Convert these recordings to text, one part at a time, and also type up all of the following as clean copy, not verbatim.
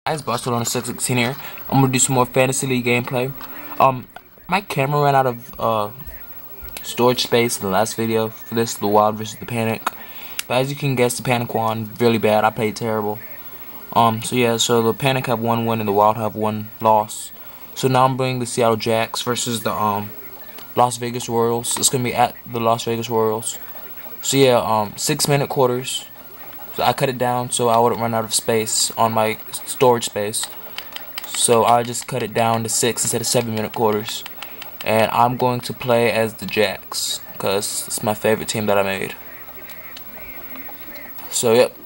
Guys, Barcelona 616 here. I'm gonna do some more Fantasy League gameplay. My camera ran out of storage space in the last video for this, the Wild versus the Panic. But as you can guess, the Panic won really bad. I played terrible. So the Panic have one win and the Wild have one loss. So now I'm bringing the Seattle Jacks versus the Las Vegas Royals. It's gonna be at the Las Vegas Royals. So yeah, 6-minute quarters. So I cut it down so I wouldn't run out of space on my storage space. So I just cut it down to 6 instead of 7-minute quarters. And I'm going to play as the Jacks because it's my favorite team that I made. So yep.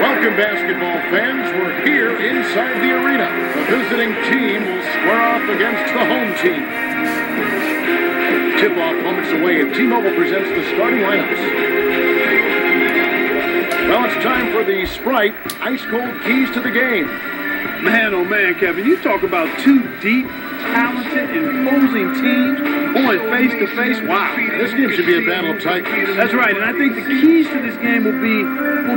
Welcome, basketball fans. We're here inside the arena. The visiting team will square off against the home team. Tip-off moments away, and T-Mobile presents the starting lineups. Well, it's time for the Sprite ice-cold keys to the game. Man, oh man, Kevin, you talk about two deep, talented, imposing teams going face-to-face. Wow. This game should be a battle of titans. That's right, and I think the keys to this game will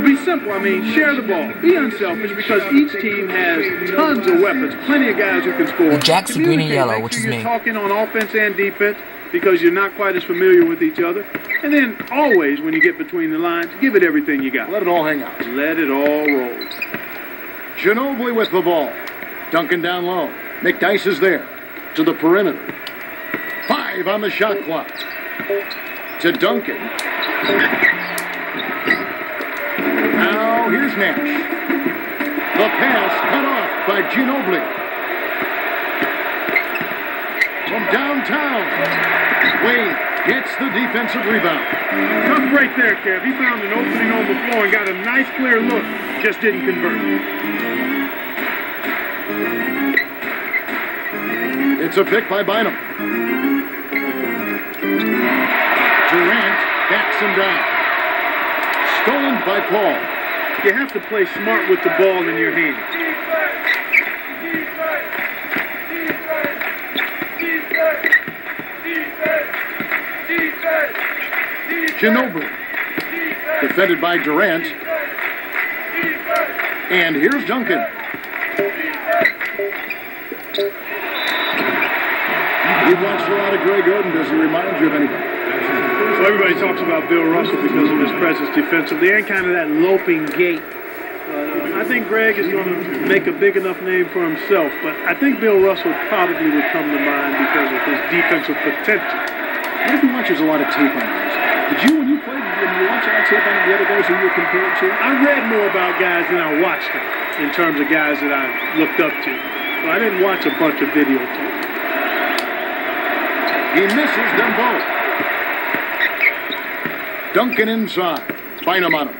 be simple. I mean, share the ball. Be unselfish because each team has tons of weapons, plenty of guys who can score. The Jacks are green and yellow, which is me. You're talking on offense and defense because you're not quite as familiar with each other. And then always, when you get between the lines, give it everything you got. Let it all hang out. Let it all roll. Ginobili with the ball. Duncan down low. McDyess is there. To the perimeter. 5 on the shot clock. To Duncan. Now here's Nash. The pass cut off by Ginobili. From downtown. Wade gets the defensive rebound. Tough break there, Kev. He found an opening on the floor and got a nice clear look. Just didn't convert. It's a pick by Bynum. Durant backs him down. Stolen by Paul. You have to play smart with the ball in your hand. Ginobili. Defended by Durant. And here's Duncan. You've watched a lot of Greg Oden. Does he remind you of anybody? So everybody talks about Bill Russell because of his presence defensively and kind of that loping gait. I think Greg is going to make a big enough name for himself, but I think Bill Russell probably would come to mind because of his defensive potential. What if he watches a lot of tape on guys? Did you, when you watch a lot of tape on the other guys who you were compared to? I read more about guys than I watched them in terms of guys that I looked up to. So I didn't watch a bunch of videotape. He misses them both. Duncan inside. Bynum on him.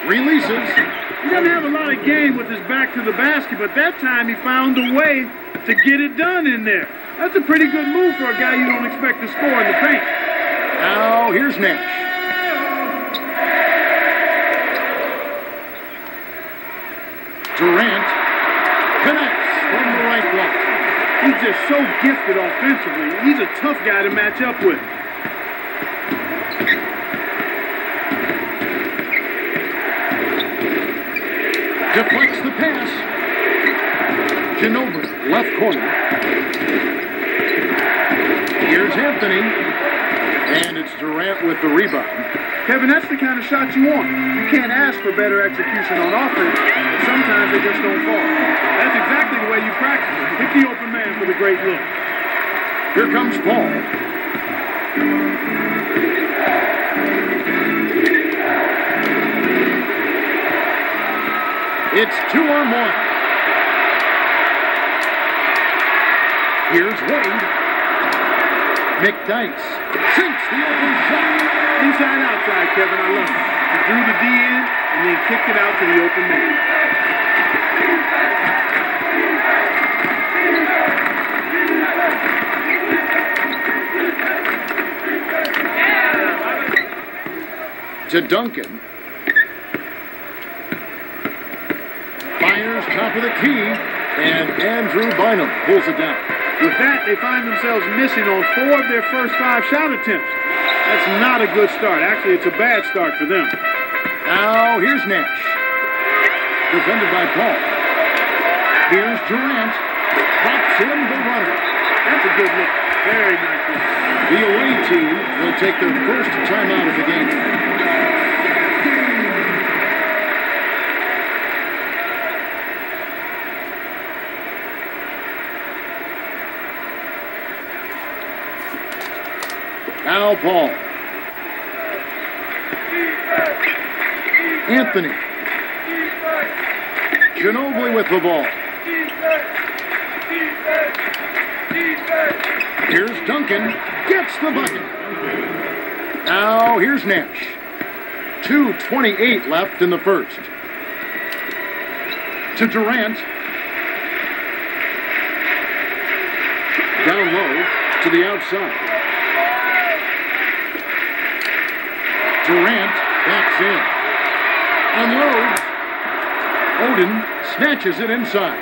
Releases. He doesn't have a lot of game with his back to the basket, but that time he found a way to get it done in there. That's a pretty good move for a guy you don't expect to score in the paint. Now here's Nash. Durant connects from the right block. He's just so gifted offensively. He's a tough guy to match up with. Deflects the pass. Ginobili, left corner. Here's Anthony. And it's Durant with the rebound. Kevin, that's the kind of shot you want. You can't ask for better execution on offense, but sometimes they just don't fall. That's exactly the way you practice it. Hit the open man for the great look. Here comes Paul. It's 2-on-1. Here's Wade. McDyess sinks the open shot. Inside, outside, Kevin, I love it. He drew the D in and then kicked it out to the open man. To Duncan. Fires top of the key, and Andrew Bynum pulls it down. With that, they find themselves missing on 4 of their first 5 shot attempts. That's not a good start. Actually, it's a bad start for them. Now, here's Nash. Defended by Paul. Here's Durant. Pops in the runner. That's a good look. Very nice look. The away team will take their first timeout of the game. Now Paul. Anthony. Ginobili with the ball. Here's Duncan. Gets the bucket. Now here's Nash. 2:28 left in the first. To Durant. Down low to the outside. Durant backs in. Unloads. Odin snatches it inside.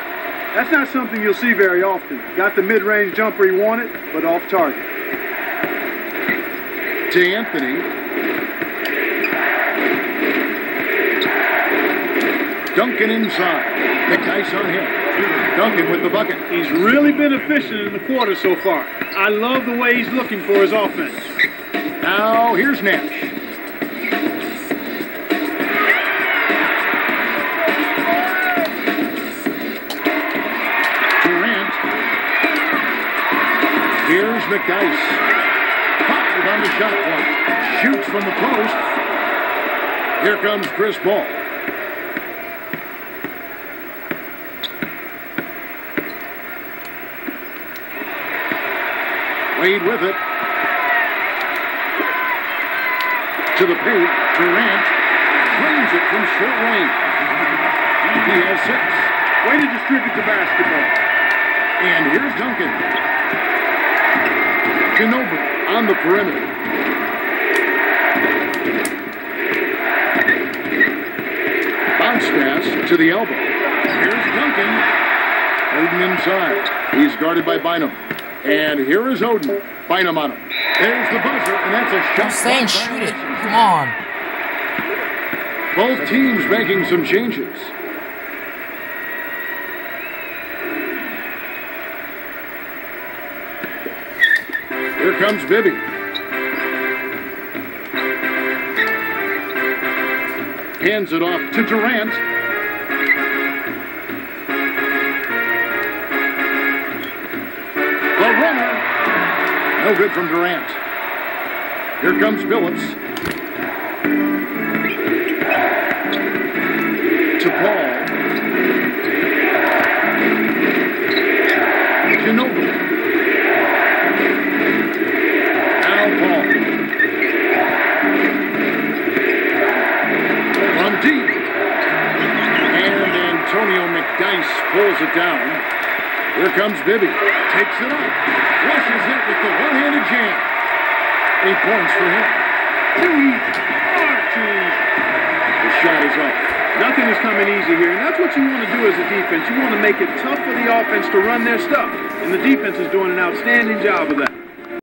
That's not something you'll see very often. Got the mid-range jumper he wanted, but off target. To Anthony. Duncan inside. McDyess on him. Duncan with the bucket. He's really been efficient in the quarter so far. I love the way he's looking for his offense. Now here's Nash. Durant. Here's McDyess. 5 on the shot clock. Shoots from the post. Here comes Chris Paul. Wade with it. To the paint. Durant swings it from short range. He has 6. Way to distribute the basketball. And here's Duncan. Ginobili on the perimeter. Bounce pass to the elbow. Here's Duncan. Odin inside. He's guarded by Bynum. And here is Odin. Bynum on him. There's the buzzer, and that's a shot. I'm saying shoot it. Come on. Both teams making some changes. Here comes Bibby. Hands it off to Durant. The runner. No good from Durant. Here comes Billups. To Paul. Ginobili. Now Paul. From deep. And Antonio McDyess pulls it down. Here comes Bibby. Takes it up. Flushes it with the one-handed jam. 8 points for him. Too easy. Far too easy. The shot is up. Nothing is coming easy here, and that's what you want to do as a defense. You want to make it tough for the offense to run their stuff, and the defense is doing an outstanding job of that.